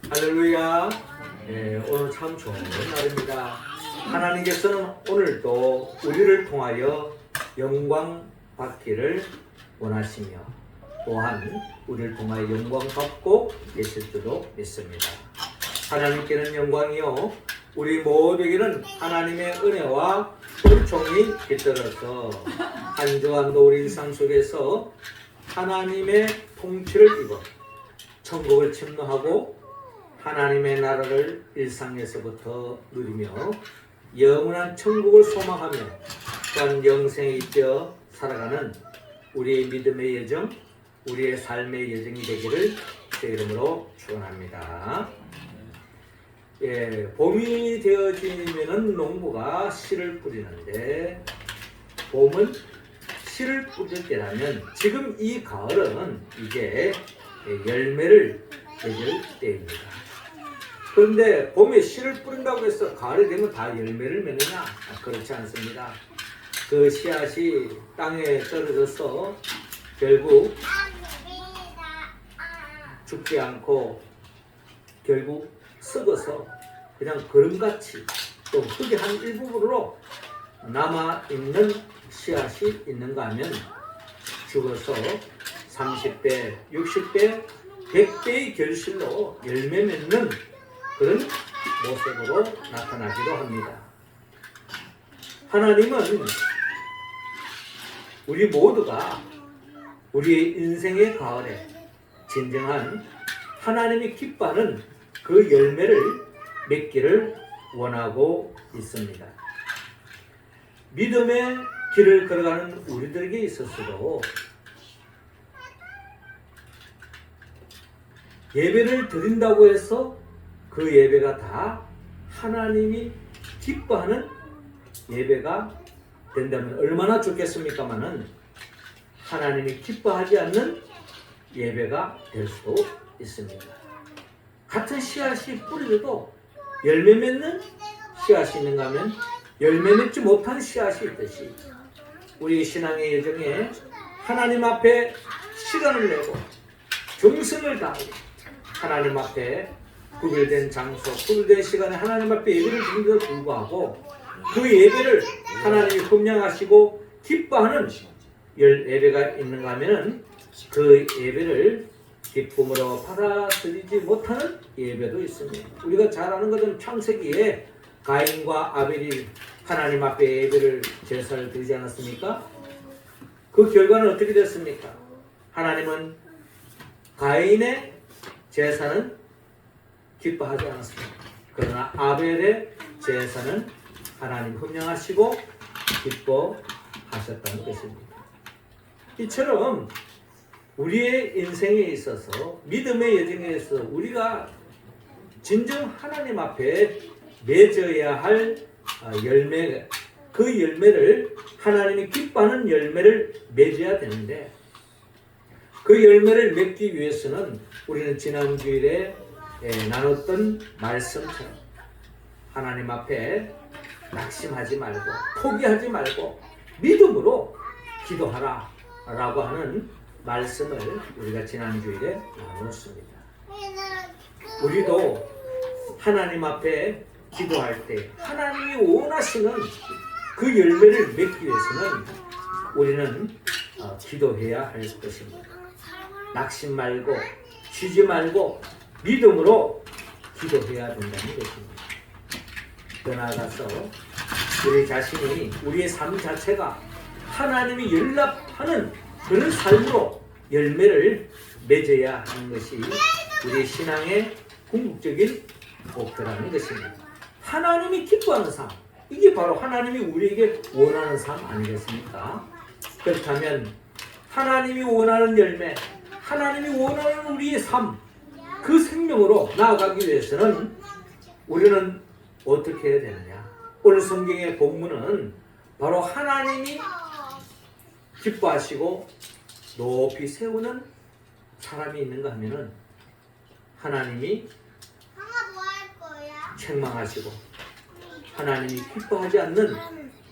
할렐루야. 오늘 참 좋은 날입니다. 하나님께서는 오늘도 우리를 통하여 영광 받기를 원하시며 또한 우리를 통하여 영광 받고 계실 줄로 믿습니다. 하나님께는 영광이요 우리 모두에게는 하나님의 은혜와 은총이 깃들어서 한 주간도 우리 일상 속에서 하나님의 통치를 입어 천국을 침노하고 하나님의 나라를 일상에서부터 누리며 영원한 천국을 소망하며 또한 영생에 잇겨 살아가는 우리의 믿음의 여정, 우리의 삶의 여정이 되기를 제 이름으로 축원합니다. 봄이 되어지면은 농부가 씨를 뿌리는데 봄은 씨를 뿌릴 때라면 지금 이 가을은 이제 열매를 맺을 때입니다. 그런데 봄에 씨를 뿌린다고 해서 가을이 되면 다 열매를 맺느냐? 그렇지 않습니다. 그 씨앗이 땅에 떨어져서 결국 죽지 않고 결국 썩어서 그냥 거름같이 또 흙의 한 일부분으로 남아있는 씨앗이 있는가 하면 죽어서 30배, 60배, 100배의 결실로 열매 맺는 그런 모습으로 나타나기도 합니다. 하나님은 우리 모두가 우리의 인생의 가을에 진정한 하나님이 기뻐하는 그 열매를 맺기를 원하고 있습니다. 믿음의 길을 걸어가는 우리들에게 있어서도 예배를 드린다고 해서 그 예배가 다 하나님이 기뻐하는 예배가 된다면 얼마나 좋겠습니까마는 하나님이 기뻐하지 않는 예배가 될 수도 있습니다. 같은 씨앗이 뿌리려도 열매 맺는 씨앗이 있는가 하면 열매 맺지 못한 씨앗이 있듯이 우리 신앙의 여정에 하나님 앞에 시간을 내고 정성을 다하고 하나님 앞에 구별된 장소, 구별된 시간에 하나님 앞에 예배를 드리는데도 불구하고 그 예배를 하나님이 흠양하시고 기뻐하는 예배가 있는가 하면 그 예배를 기쁨으로 받아들이지 못하는 예배도 있습니다. 우리가 잘 아는 것은 창세기에 가인과 아벨이 하나님 앞에 예배를 제사를 드리지 않았습니까? 그 결과는 어떻게 됐습니까? 하나님은 가인의 제사는 기뻐하지 않았습니다. 그러나 아벨의 제사는 하나님 흠양하시고 기뻐하셨다는 것입니다. 이처럼 우리의 인생에 있어서 믿음의 여정에 있어서 우리가 진정 하나님 앞에 맺어야 할 열매, 그 열매를 하나님이 기뻐하는 열매를 맺어야 되는데 그 열매를 맺기 위해서는 우리는 지난 주일에 나눴던 말씀처럼 하나님 앞에 낙심하지 말고 포기하지 말고 믿음으로 기도하라 라고 하는 말씀을 우리가 지난 주일에 나눴습니다. 우리도 하나님 앞에 기도할 때 하나님이 원하시는 그 열매를 맺기 위해서는 우리는 기도해야 할 것입니다. 낙심 말고 쉬지 말고 믿음으로 기도해야 된다는 것입니다. 더 나아가서 우리 자신이 우리의 삶 자체가 하나님이 연락하는 그런 삶으로 열매를 맺어야 하는 것이 우리 신앙의 궁극적인 목표라는 것입니다. 하나님이 기뻐하는 삶, 이게 바로 하나님이 우리에게 원하는 삶 아니겠습니까? 그렇다면 하나님이 원하는 열매, 하나님이 원하는 우리의 삶, 그 생명으로 나아가기 위해서는 우리는 어떻게 해야 되느냐? 오늘 성경의 본문은 바로 하나님이 기뻐하시고 높이 세우는 사람이 있는가 하면은 하나님이 책망하시고 하나님이 기뻐하지 않는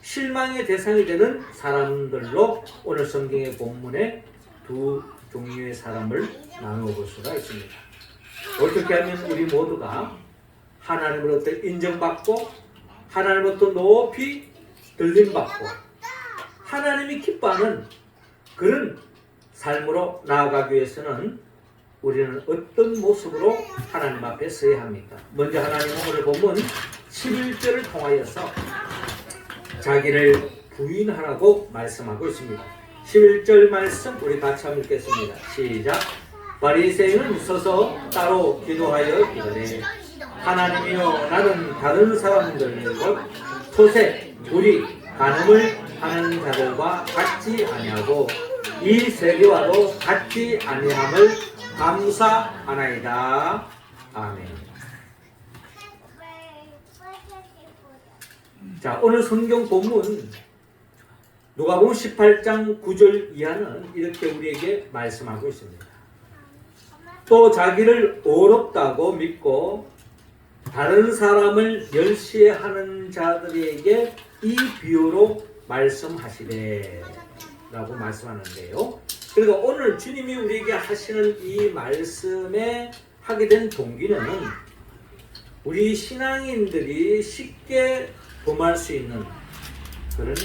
실망의 대상이 되는 사람들로 오늘 성경의 본문에 두 종류의 사람을 나누어 볼 수가 있습니다. 어떻게 하면 우리 모두가 하나님으로부터 인정받고 하나님으로부터 높이 들림받고 하나님이 기뻐하는 그런 삶으로 나아가기 위해서는 우리는 어떤 모습으로 하나님 앞에 서야 합니까? 먼저 하나님은 오늘 보면 11절을 통하여서 자기를 부인하라고 말씀하고 있습니다. 11절 말씀 우리 같이 한번 읽겠습니다. 시작. 바리새인은 서서 따로 기도하여 이르되 하나님이여 나는 다른 사람들 곧 토색, 불의, 간음을 하는 자들과 같지 아니하고 이 세리와도 같지 아니함을 감사하나이다. 아멘. 자, 오늘 성경 본문 누가복음 18장 9절 이하는 이렇게 우리에게 말씀하고 있습니다. 또 자기를 어렵다고 믿고 다른 사람을 멸시하는 자들에게 이 비유로 말씀하시되 라고 말씀하는데요. 그리고 오늘 주님이 우리에게 하시는 이 말씀에 하게 된 동기는 우리 신앙인들이 쉽게 범할 수 있는 그런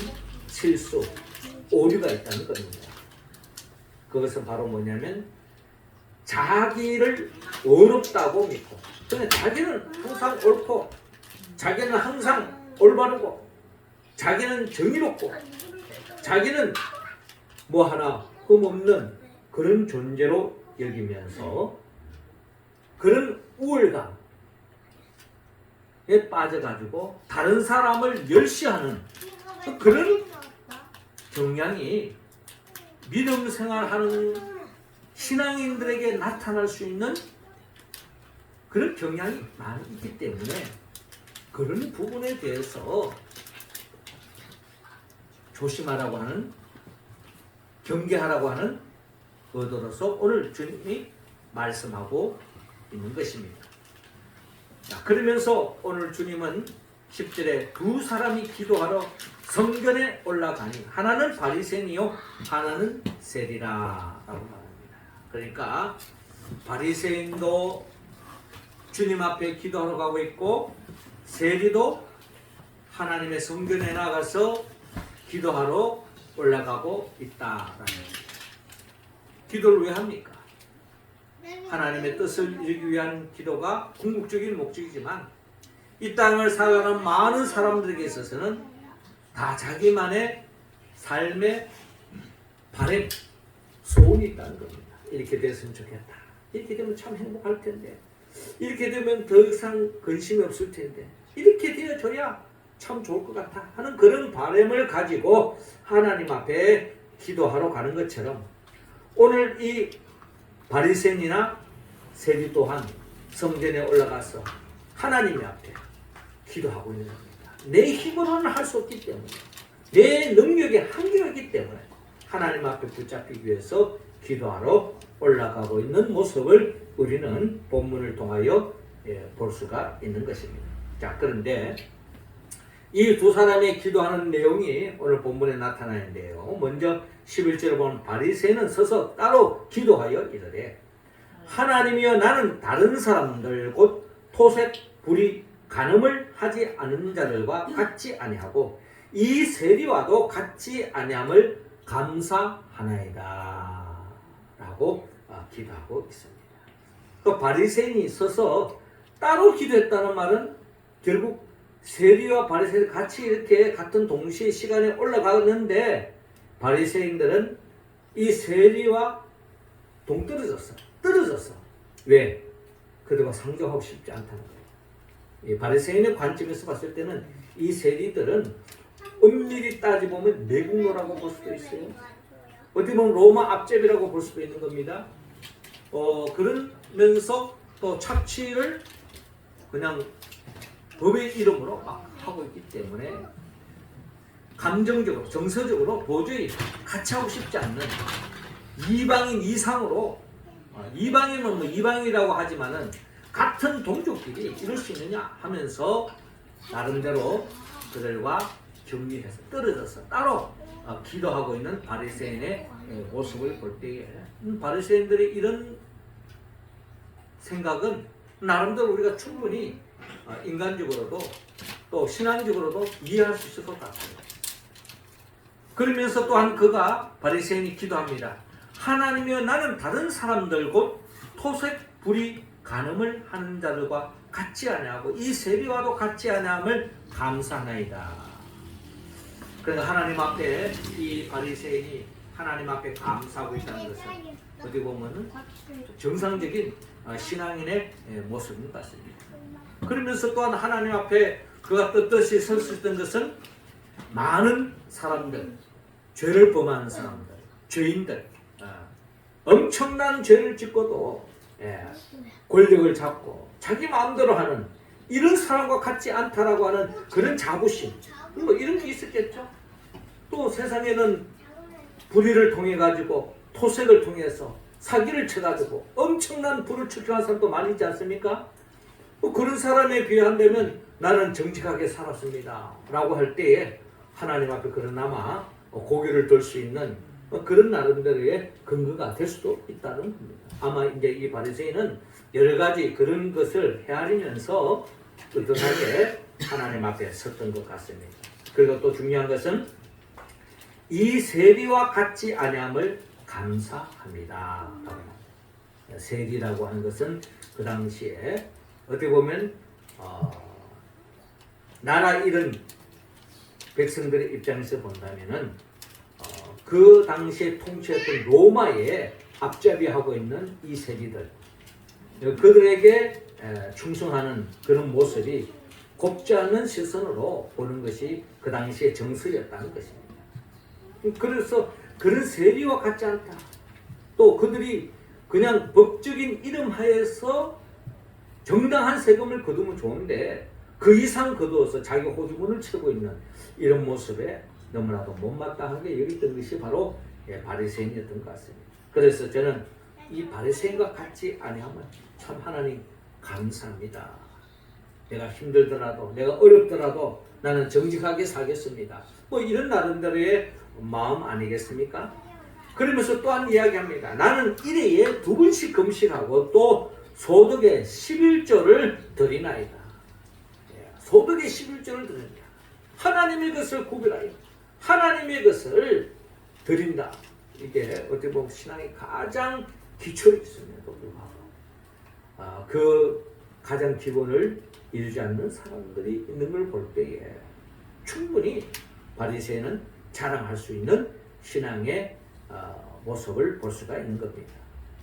실수, 오류가 있다는 겁니다. 그것은 바로 뭐냐면 자기를 어렵다고 믿고 그냥 자기는 항상 옳고 자기는 항상 올바르고 자기는 정의롭고 자기는 뭐 하나 흠없는 그런 존재로 여기면서 그런 우월감에 빠져가지고 다른 사람을 멸시하는 그런 경향이 믿음 생활하는 신앙인들에게 나타날 수 있는 그런 경향이 많이 있기 때문에 그런 부분에 대해서 조심하라고 하는, 경계하라고 하는 의도로서 오늘 주님이 말씀하고 있는 것입니다. 자, 그러면서 오늘 주님은 10절에 두 사람이 기도하러 성전에 올라가니 하나는 바리새인이요 하나는 세리라 라고 말합니다. 그러니까 바리새인도 주님 앞에 기도하러 가고 있고 세리도 하나님의 성전에 나가서 기도하러 올라가고 있다라는 기도를 왜 합니까? 하나님의 뜻을 이루기 위한 기도가 궁극적인 목적이지만 이 땅을 살아가는 많은 사람들에게 있어서는 다 자기만의 삶의 바람, 소원이 있다는 겁니다. 이렇게 됐으면 좋겠다. 이렇게 되면 참 행복할 텐데. 이렇게 되면 더 이상 근심이 없을 텐데. 이렇게 되어줘야 참 좋을 것 같아 하는 그런 바람을 가지고 하나님 앞에 기도하러 가는 것처럼 오늘 이 바리새인이나 세리 또한 성전에 올라가서 하나님 앞에 기도하고 있는 겁니다. 내 힘으로는 할 수 없기 때문에 내 능력에 한계가 있기 때문에 하나님 앞에 붙잡히기 위해서 기도하러 올라가고 있는 모습을 우리는 본문을 통하여 볼 수가 있는 것입니다. 자, 그런데 이 두 사람의 기도하는 내용이 오늘 본문에 나타나는데요. 먼저 11절에 보면 바리새인은 서서 따로 기도하여 이르되 하나님이여 나는 다른 사람들 곧 토색, 불의, 간음을 하지 않는 자들과 같지 아니하고 이 세리와도 같지 아니함을 감사하나이다 라고 기도하고 있습니다. 그 바리새인이 서서 따로 기도했다는 말은 결국 세리와 바리새인이 같이 이렇게 같은 동시에 시간에 올라가는데 바리새인들은 이 세리와 동떨어졌어. 떨어졌어. 왜? 그들과 상종하고 싶지 않다는 거예요. 이 바리새인의 관점에서 봤을 때는 이 세리들은 엄밀히 따지보면 내국노라고 볼 수도 있어요. 어떻게 보면 로마 앞제비라고 볼 수도 있는 겁니다. 그러면서 또 착취를 그냥 법의 이름으로 막 하고 있기 때문에 감정적으로, 정서적으로 도저히 같이 하고 싶지 않는 이방인 이상으로, 이방인은 뭐 이방이라고 하지만은 같은 동족끼리 이럴 수 있느냐 하면서 나름대로 그들과 격리해서 떨어져서 따로 기도하고 있는 바리새인의 모습을 볼 때에 바리새인들의 이런 생각은 나름대로 우리가 충분히 인간적으로도 또 신앙적으로도 이해할 수 있을 것 같아요. 그러면서 또한 그가 바리새인이 기도합니다. 하나님이여 나는 다른 사람들 곧 토색 불이 간음을 하는 자들과 같지 아니하고 이 세리와도 같지 아니함을 감사하나이다. 그러니까 하나님 앞에 이 바리새인이 하나님 앞에 감사하고 있다는 것은 어떻게 보면은 정상적인 신앙인의 모습인 것 같습니다. 그러면서 또한 하나님 앞에 그가 떳떳이 설 수 있던 것은 많은 사람들, 죄를 범하는 사람들, 죄인들, 엄청난 죄를 짓고도 권력을 잡고 자기 마음대로 하는 이런 사람과 같지 않다라고 하는 그런 자부심, 뭐 이런 게 있었겠죠. 또 세상에는 불의를 통해 가지고 토색을 통해서 사기를 쳐가지고 엄청난 부를 축적한 사람도 많이 있지 않습니까? 그런 사람에 비한다면 나는 정직하게 살았습니다 라고 할 때에 하나님 앞에 그러나마 고개를 들 수 있는 그런 나름대로의 근거가 될 수도 있다는 겁니다. 아마 이제 이 바리새인은 여러 가지 그런 것을 헤아리면서 떳떳하게 하나님 앞에 섰던 것 같습니다. 그리고 또 중요한 것은 이 세리와 같지 아니함을 감사합니다. 세리라고 하는 것은 그 당시에 어떻게 보면 나라 잃은 백성들의 입장에서 본다면은 그 당시에 통치했던 로마에 앞잡이하고 있는 이 세리들, 그들에게 충성하는 그런 모습이 곱지 않은 시선으로 보는 것이 그 당시의 정서였다는 것입니다. 그래서 그런 세리와 같지 않다. 또 그들이 그냥 법적인 이름 하에서 정당한 세금을 거두면 좋은데 그 이상 거두어서 자기 호주머니를 채고 있는 이런 모습에 너무나도 못마땅하게 여겼던 것이 바로 바리새인이었던 것 같습니다. 그래서 저는 이 바리새인과 같지 아니함을 참 하나님 감사합니다. 내가 힘들더라도 내가 어렵더라도 나는 정직하게 살겠습니다. 뭐 이런 나름대로의 마음 아니겠습니까? 그러면서 또한 이야기합니다. 나는 일회에 2번씩 금식하고 또 소득의 11조를 드리나이다. 소득의 11조를 드린다. 하나님의 것을 구별하여 하나님의 것을 드린다. 이게 어떻게 보면 신앙의 가장 기초에 있음에도 불구하고 그 가장 기본을 이루지 않는 사람들이 있는 걸 볼 때에 충분히 바리새인은 자랑할 수 있는 신앙의 모습을 볼 수가 있는 겁니다.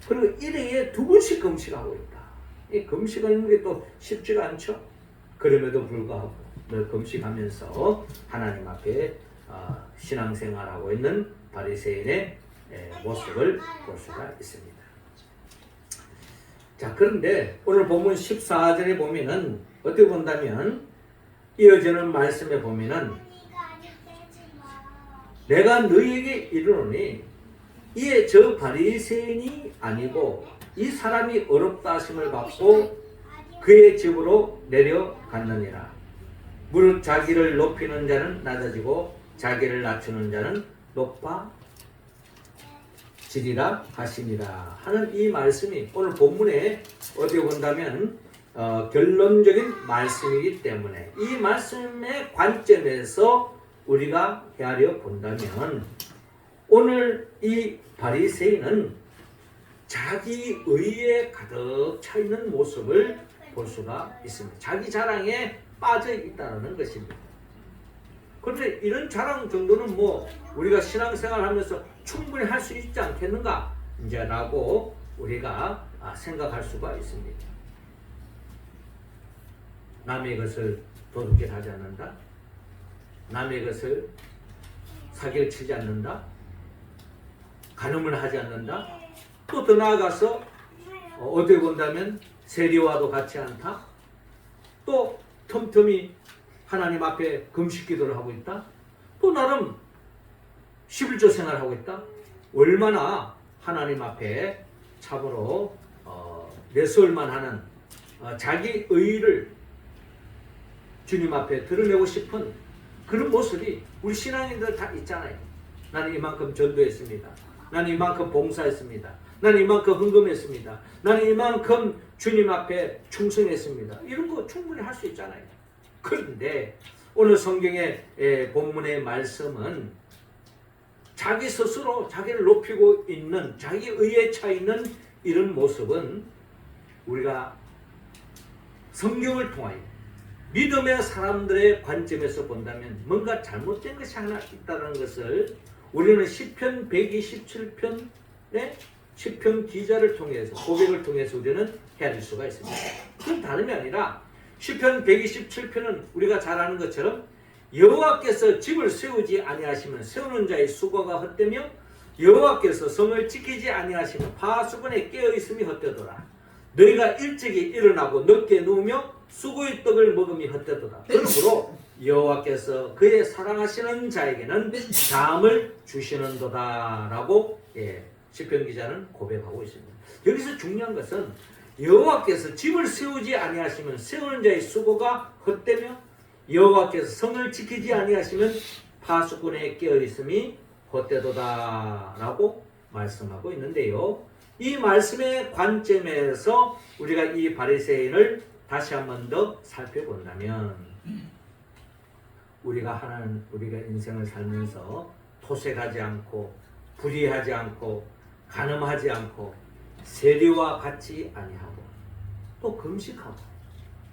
그리고 일회에 2번씩 금식하고 있다. 이 금식하는 게 또 쉽지가 않죠. 그럼에도 불구하고 늘 금식하면서 하나님 앞에 신앙생활하고 있는 바리새인의 모습을 볼 수가 있습니다. 자, 그런데 오늘 본문 14절에 보면은 어떻게 본다면 이어지는 말씀에 보면은 내가 너희에게 이르노니 이에 저 바리새인이 아니고 이 사람이 어렵다 하심을 받고 그의 집으로 내려갔느니라. 무릇 자기를 높이는 자는 낮아지고 자기를 낮추는 자는 높아지리라 하시니라 하는 이 말씀이 오늘 본문에 어떻게 본다면 결론적인 말씀이기 때문에 이 말씀의 관점에서 우리가 헤아려 본다면 오늘 이 바리새인은 자기 의에 가득 차 있는 모습을 볼 수가 있습니다. 자기 자랑에 빠져 있다는 것입니다. 그런데 이런 자랑 정도는 뭐 우리가 신앙생활 하면서 충분히 할 수 있지 않겠는가 이제 라고 우리가 생각할 수가 있습니다. 남의 것을 도둑질 하지 않는다. 남의 것을 사기를 치지 않는다. 간음을 하지 않는다. 또 더 나아가서 어떻게 본다면 세리와도 같지 않다. 또 틈틈이 하나님 앞에 금식 기도를 하고 있다. 또 나름 11조 생활을 하고 있다. 얼마나 하나님 앞에 참으로 내세울만 하는 자기 의를 주님 앞에 드러내고 싶은 그런 모습이 우리 신앙인들 다 있잖아요. 나는 이만큼 전도했습니다. 나는 이만큼 봉사했습니다. 나는 이만큼 헌금했습니다. 나는 이만큼 주님 앞에 충성했습니다. 이런 거 충분히 할 수 있잖아요. 그런데 오늘 성경의 본문의 말씀은 자기 스스로 자기를 높이고 있는, 자기 의에 차 있는 이런 모습은 우리가 성경을 통하여 믿음의 사람들의 관점에서 본다면 뭔가 잘못된 것이 하나 있다는 것을 우리는 시편 127편의 시편 기자를 통해서, 고백을 통해서 우리는 헤아릴 수가 있습니다. 그건 다름이 아니라 시편 127편은 우리가 잘 아는 것처럼 여호와께서 집을 세우지 아니하시면 세우는 자의 수고가 헛되며 여호와께서 성을 지키지 아니하시면 파수꾼의 깨어있음이 헛되도다. 너희가 일찍이 일어나고 늦게 누우며 수고의 떡을 먹음이 헛되도다. 그러므로 여호와께서 그의 사랑하시는 자에게는 잠을 주시는도다 라고 시편 기자는 고백하고 있습니다. 여기서 중요한 것은 여호와께서 집을 세우지 아니하시면 세우는 자의 수고가 헛되며 여호와께서 성을 지키지 아니하시면 파수꾼의 깨어있음이 헛되도다 라고 말씀하고 있는데요. 이 말씀의 관점에서 우리가 이 바리새인을 다시 한 번 더 살펴본다면 우리가 인생을 살면서 토색하지 않고 불의하지 않고 간음하지 않고 세리와 같지 아니하고 또 금식하고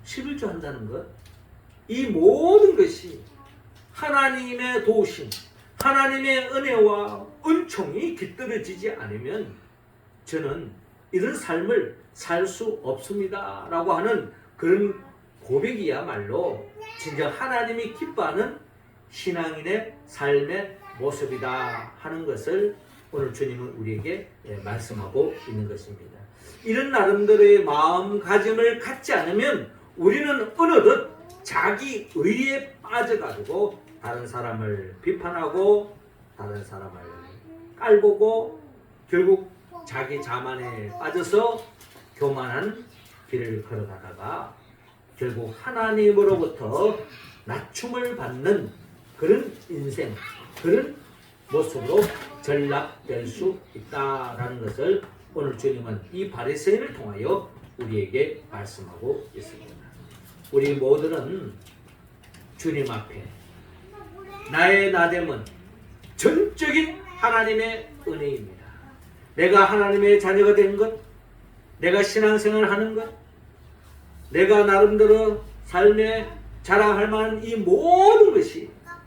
11조 한다는 것, 이 모든 것이 하나님의 도우심, 하나님의 은혜와 은총이 깃들어지지 않으면 저는 이런 삶을 살 수 없습니다 라고 하는 그런 고백이야말로 진정 하나님이 기뻐하는 신앙인의 삶의 모습이다 하는 것을 오늘 주님은 우리에게 말씀하고 있는 것입니다. 이런 나름대로의 마음가짐을 갖지 않으면 우리는 어느덧 자기 의에 빠져가지고 다른 사람을 비판하고 다른 사람을 깔보고 결국 자기 자만에 빠져서 교만한 길을 걸어가다가 결국 하나님으로부터 낮춤을 받는 그런 인생, 그런 모습으로 전락될 수 있다라는 것을 오늘 주님은 이 바리새인을 통하여 우리에게 말씀하고 있습니다. 우리 모두는 주님 앞에 나의 나됨은 전적인 하나님의 은혜입니다. 내가 하나님의 자녀가 된 것, 내가 신앙생활을 하는 것, 내가 나름대로 삶에 자랑할 만한 이 모든 것이 다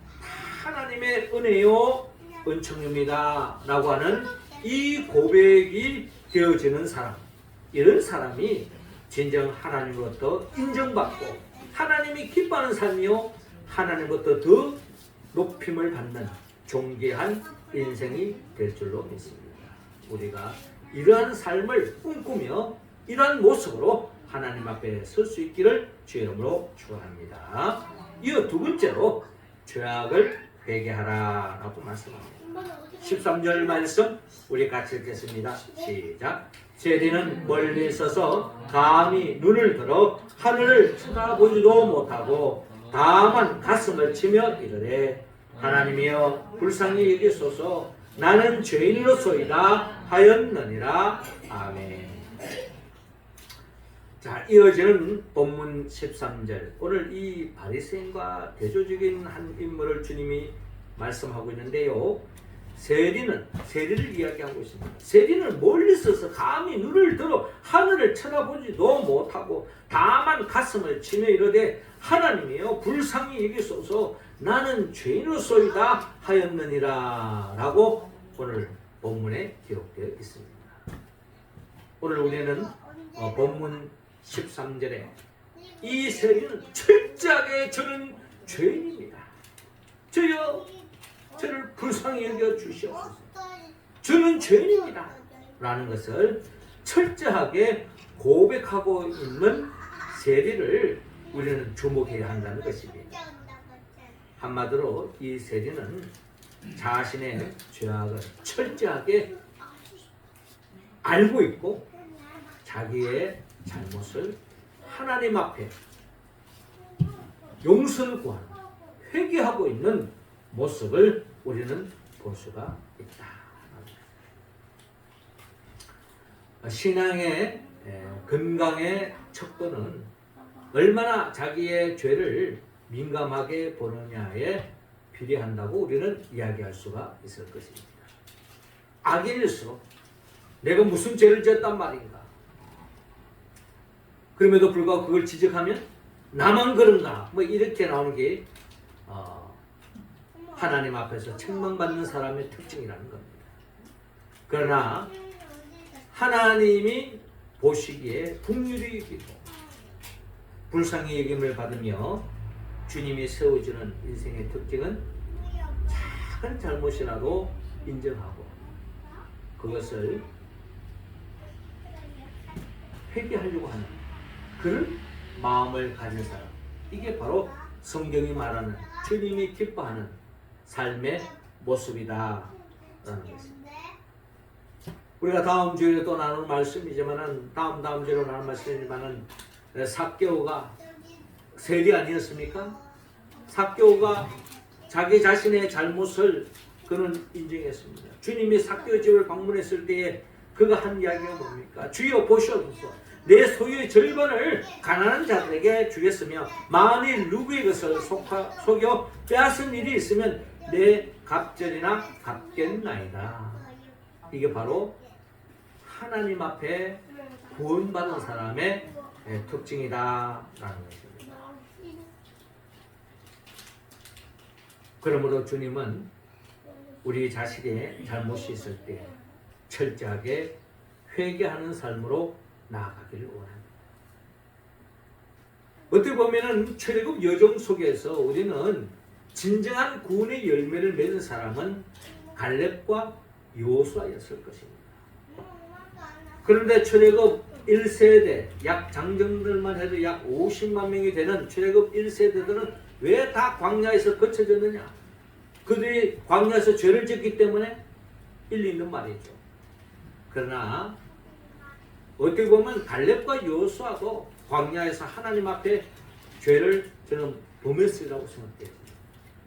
하나님의 은혜요 은총입니다 라고 하는 이 고백이 되어지는 사람, 이런 사람이 진정 하나님으로부터 인정받고 하나님이 기뻐하는 삶이요 하나님으로부터 더 높임을 받는 존귀한 인생이 될 줄로 믿습니다. 우리가 이러한 삶을 꿈꾸며 이러한 모습으로 하나님 앞에 설 수 있기를 주의 이름으로 축원합니다. 이어 두 번째로 죄악을 회개하라 라고 말씀합니다. 13절 말씀 우리 같이 읽겠습니다. 시작. 세리는 멀리 있어서 감히 눈을 들어 하늘을 쳐다보지도 못하고 다만 가슴을 치며 이르되 하나님이여 불쌍히 여기소서 나는 죄인으로소이다 하였느니라. 아멘. 자, 이어지는 본문 13절. 오늘 이 바리새인과 대조적인 한 인물을 주님이 말씀하고 있는데요. 세리를 이야기하고 있습니다. 세리는 멀리 있어서 감히 눈을 들어 하늘을 쳐다보지도 못하고 다만 가슴을 치며 이르되 하나님이여 불쌍히 여기소서 나는 죄인으로소이다 하였느니라 라고 오늘 본문에 기록되어 있습니다. 오늘 우리는 본문 13절에 이 세리는 철저하게 저는 죄인입니다. 저여 저를 불쌍히 여겨 주시옵소서. 저는 죄인입니다 라는 것을 철저하게 고백하고 있는 세리를 우리는 주목해야 한다는 것입니다. 한마디로 이 세리는 자신의 죄악을 철저하게 알고 있고 자기의 잘못을 하나님 앞에 용서를 구하는 회개하고 있는 모습을 우리는 볼 수가 있다. 신앙의 건강의 척도는 얼마나 자기의 죄를 민감하게 보느냐에 비례한다고 우리는 이야기할 수가 있을 것입니다. 악인일수록 내가 무슨 죄를 지었단 말인가? 그럼에도 불구하고 그걸 지적하면 나만 그런가? 뭐 이렇게 나오는 게 하나님 앞에서 책망받는 사람의 특징이라는 겁니다. 그러나 하나님이 보시기에 긍휼히 여기고 불쌍히 여김을 받으며 주님이 세워주는 인생의 특징은 작은 잘못이라도 인정하고 그것을 회개하려고 하는 그런 마음을 가진 사람, 이게 바로 성경이 말하는 주님이 기뻐하는 삶의 모습이다 라는 것입니다. 우리가 다음 주에 또 나눌 말씀이지만은 다음 주로 나눌 말씀이지만은 삭개오가 세리 아니었습니까? 삭개오가 자기 자신의 잘못을 그는 인정했습니다. 주님이 삭개오 집을 방문했을 때에 그가 한 이야기가 뭡니까? 주여 보시옵소서, 내 소유의 절반을 가난한 자들에게 주겠으며 만일 누구의 것을 속여 빼앗은 일이 있으면 내 갑절이나 갚겠나이다. 이게 바로 하나님 앞에 구원받은 사람의 특징이다 라는 것입니다. 그러므로 주님은 우리 자신의 잘못이 있을 때 철저하게 회개하는 삶으로 나아가기를 원합니다. 어떻게 보면 출애굽 여정 속에서 우리는 진정한 구원의 열매를 맺은 사람은 갈렙과 여호수아였을 것입니다. 그런데 출애굽 1세대 약 장정들만 해도 약 50만 명이 되는 출애굽 1세대들은 왜 다 광야에서 거쳐졌느냐? 그들이 광야에서 죄를 짓기 때문에 일리 있는 말이죠. 그러나 어떻게 보면 갈렙과 여호수아도 광야에서 하나님 앞에 죄를 저는 범했으리라고 생각해요.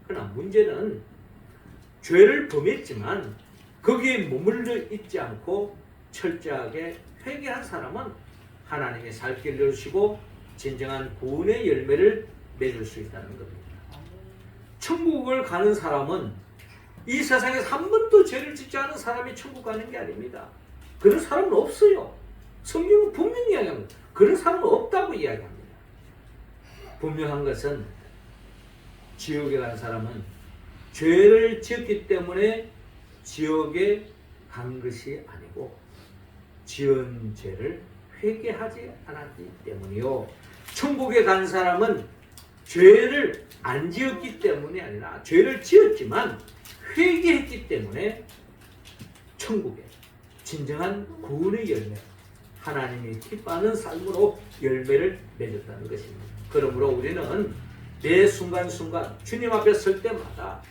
그러나 문제는 죄를 범했지만 거기에 머물러 있지 않고 철저하게 회개한 사람은 하나님의 살 길을 열시고 진정한 구원의 열매를 맺을 수 있다는 겁니다. 천국을 가는 사람은 이 세상에서 한 번도 죄를 짓지 않은 사람이 천국 가는 게 아닙니다. 그런 사람은 없어요. 성경은 분명히 이야기합니다. 그런 사람은 없다고 이야기합니다. 분명한 것은 지옥에 간 사람은 죄를 지었기 때문에 지옥에 간 것이 아니고 지은 죄를 회개하지 않았기 때문이요. 천국에 간 사람은 죄를 안 지었기 때문이 아니라 죄를 지었지만 회개했기 때문에 천국에 진정한 구원의 열매, 하나님이 기뻐하는 삶으로 열매를 맺었다는 것입니다. 그러므로 우리는 매 순간순간 주님 앞에 설 때마다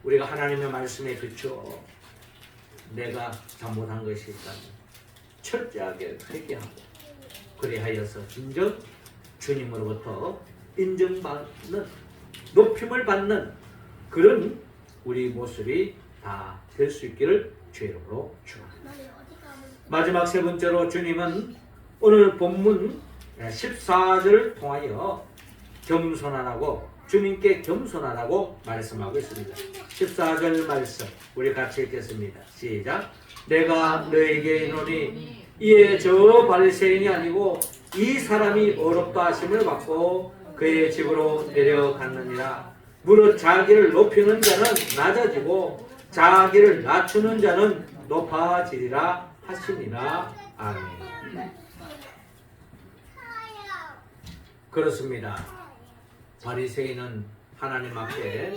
우리가 하나님의 말씀에 그쳐 내가 잘못한 것이 있다면 철저하게 회개하고 그리하여서 진정 주님으로부터 인정받는, 높임을 받는 그런 우리 모습이 다 될 수 있기를 주의 이름으로 축원합니다. 마지막 세 번째로 주님은 오늘 본문 14절을 통하여 겸손하라고, 주님께 겸손하라고 말씀하고 있습니다. 14절 말씀 우리 같이 읽겠습니다. 시작. 내가 너에게 이르노니 이에 저 바리새인이 아니고 이 사람이 어렵다 하심을 받고 그의 집으로 내려갔느니라. 무릇 자기를 높이는 자는 낮아지고 자기를 낮추는 자는 높아지리라 하시니라. 아멘. 그렇습니다. 바리새인은 하나님 앞에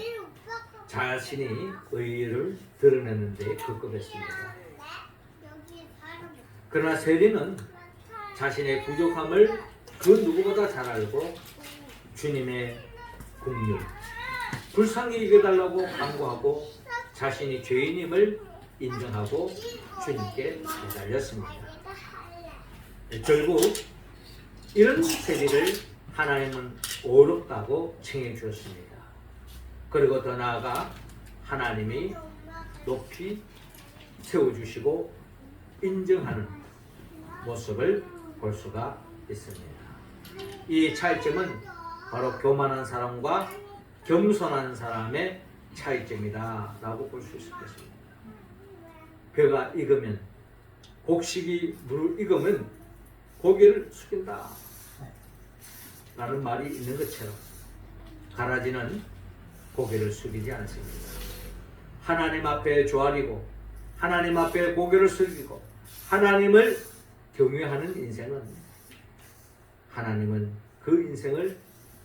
자신이 의를 드러냈는데 급급했습니다. 그러나 세리는 자신의 부족함을 그 누구보다 잘 알고 주님의 긍휼, 불쌍히 여겨달라고 간구하고 자신이 죄인임을 인정하고 주님께 매달렸습니다. 결국 이런 세리를 하나님은 어렵다고 칭해 주었습니다. 그리고 더 나아가 하나님이 높이 세워주시고 인정하는 모습을 볼 수가 있습니다. 이 차이점은 바로 교만한 사람과 겸손한 사람의 차이점이다 라고 볼 수 있을 것입니다. 벼가 익으면, 곡식이 물을 익으면 고개를 숙인다 라는 말이 있는 것처럼 가라지는 고개를 숙이지 않습니다. 하나님 앞에 조아리고 하나님 앞에 고개를 숙이고 하나님을 경외하는 인생은 하나님은 그 인생을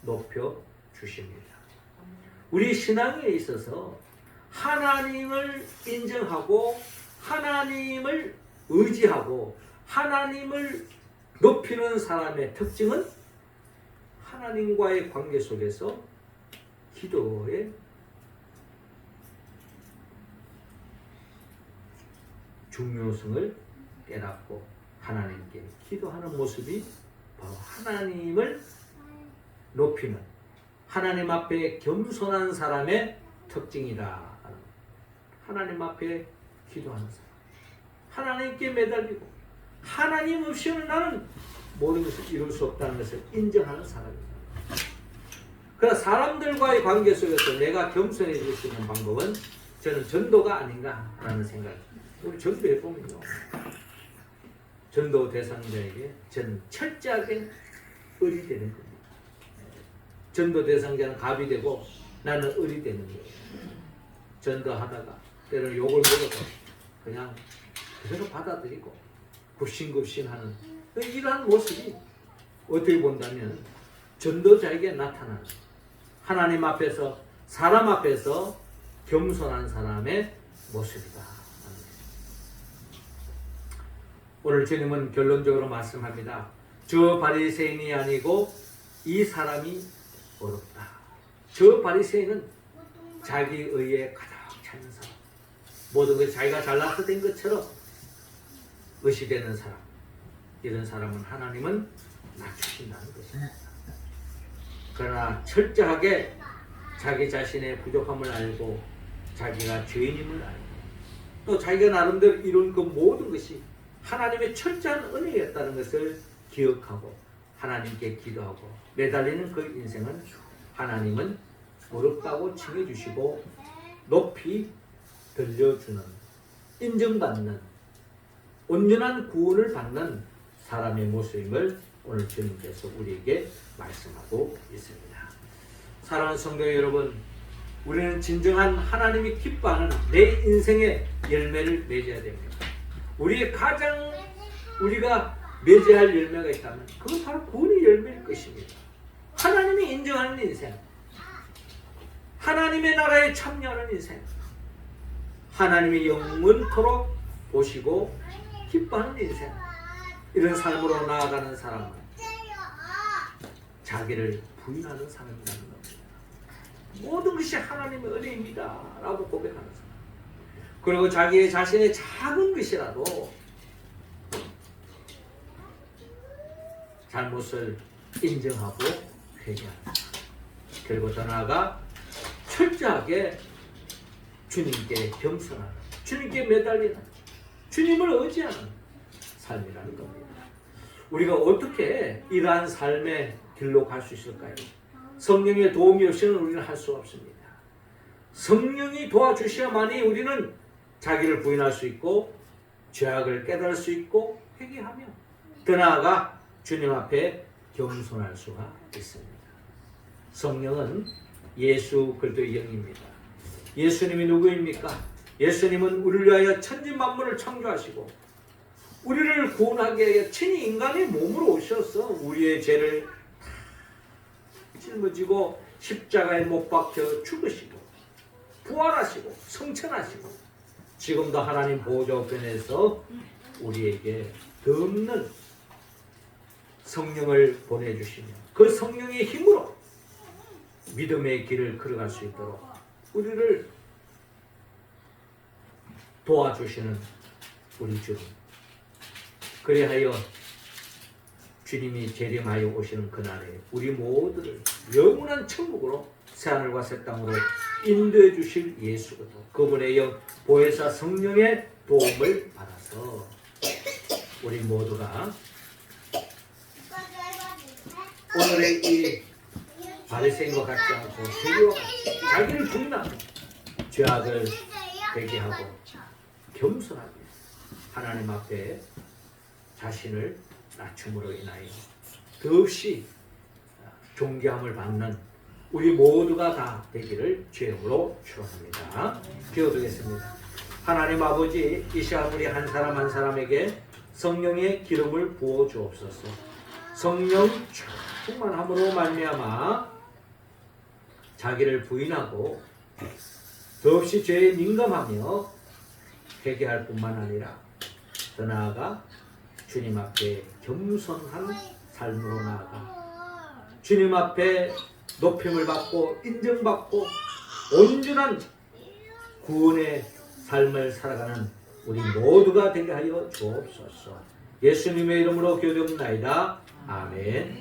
높여 주십니다. 우리 신앙에 있어서 하나님을 인정하고 하나님을 의지하고 하나님을 높이는 사람의 특징은 하나님과의 관계 속에서 기도의 중요성을 깨닫고 하나님께 기도하는 모습이 바로 하나님을 높이는 하나님 앞에 겸손한 사람의 특징이다. 하나님 앞에 기도하는 사람, 하나님께 매달리고 하나님 없이는 나는 모든 것을 이룰 수 없다는 것을 인정하는 사람입니다. 그러나 사람들과의 관계 속에서 내가 겸손해질 수 있는 방법은 저는 전도가 아닌가라는 생각이. 우리 전도해보면요, 전도 대상자에게 저는 철저하게 을이 되는 겁니다. 전도 대상자는 갑이 되고 나는 을이 되는 거예요. 전도하다가 때로는 욕을 먹어도 그냥 그대로 받아들이고 굽신굽신하는 이러한 모습이 어떻게 본다면 전도자에게 나타나는 하나님 앞에서 사람 앞에서 겸손한 사람의 모습이다. 오늘 주님은 결론적으로 말씀합니다. 저 바리새인이 아니고 이 사람이 어렵다. 저 바리새인은 자기 의에 가득 차는 사람, 모든 것이 자기가 잘나서 된 것처럼 의시되는 사람, 이런 사람은 하나님은 낮추신다는 것입니다. 그러나 철저하게 자기 자신의 부족함을 알고 자기가 죄인임을 알고 또 자기가 나름대로 이룬 그 모든 것이 하나님의 철저한 은혜였다는 것을 기억하고 하나님께 기도하고 매달리는 그 인생은 하나님은 어렵다고 칭해주시고 높이 들려주는, 인정받는, 온전한 구원을 받는 사람의 모습임을 오늘 주님께서 우리에게 말씀하고 있습니다. 사랑하는 성도 여러분, 우리는 진정한 하나님이 기뻐하는 내 인생의 열매를 맺어야 됩니다. 우리의 가장 우리가 맺어야 할 열매가 있다면 그건 바로 구원의 열매일 것입니다. 하나님이 인정하는 인생, 하나님의 나라에 참여하는 인생, 하나님이 영원토록 보시고 기뻐하는 인생, 이런 삶으로 나아가는 사람은 자기를 부인하는 사람이라는 겁니다. 모든 것이 하나님의 은혜입니다 라고 고백하는 사람, 그리고 자기의 자신의 작은 것이라도 잘못을 인정하고 회개하는 사람, 그리고 더 나아가 철저하게 주님께 겸손하는, 주님께 매달리는, 주님을 의지하는 삶이라는 겁니다. 우리가 어떻게 이러한 삶의 길로 갈 수 있을까요? 성령의 도움이 없이는 우리는 할 수 없습니다. 성령이 도와주셔야만이 우리는 자기를 부인할 수 있고 죄악을 깨달을 수 있고 회개하며 더 나아가 주님 앞에 겸손할 수가 있습니다. 성령은 예수 그리스도의 영입니다. 예수님이 누구입니까? 예수님은 우리를 위하여 천지만물을 창조하시고 우리를 구원하기 위해 친히 인간의 몸으로 오셔서 우리의 죄를 짊어지고 십자가에 못 박혀 죽으시고 부활하시고 성천하시고 지금도 하나님 보좌 우편에서 우리에게 덤는 성령을 보내주시며 그 성령의 힘으로 믿음의 길을 걸어갈 수 있도록 우리를 도와주시는 우리 주님, 그리하여 주님이 재림하여 오시는 그날에 우리 모두를 영원한 천국으로 새하늘과 새 땅으로 인도해 주실 예수 그리스도, 그분의 영 보혜사 성령의 도움을 받아서 우리 모두가 오늘의 이 바리새인과 같지 않고 세리와 같이 자기를 부인하고 죄악을 회개하고 겸손하게 하나님 앞에 자신을 낮춤으로 인하여 더없이 존귀함을 받는 우리 모두가 다 되기를 주님으로 축원합니다. 기도드리겠습니다. 하나님 아버지, 이 시간 우리 한 사람 한 사람에게 성령의 기름을 부어 주옵소서. 성령 충만함으로 말미암아 자기를 부인하고 더없이 죄에 민감하며 회개할 뿐만 아니라 더 나아가 주님 앞에 겸손한 삶으로 나아가 주님 앞에 높임을 받고 인정받고 온전한 구원의 삶을 살아가는 우리 모두가 되게 하여 주옵소서. 예수님의 이름으로 기도드립니다. 아멘.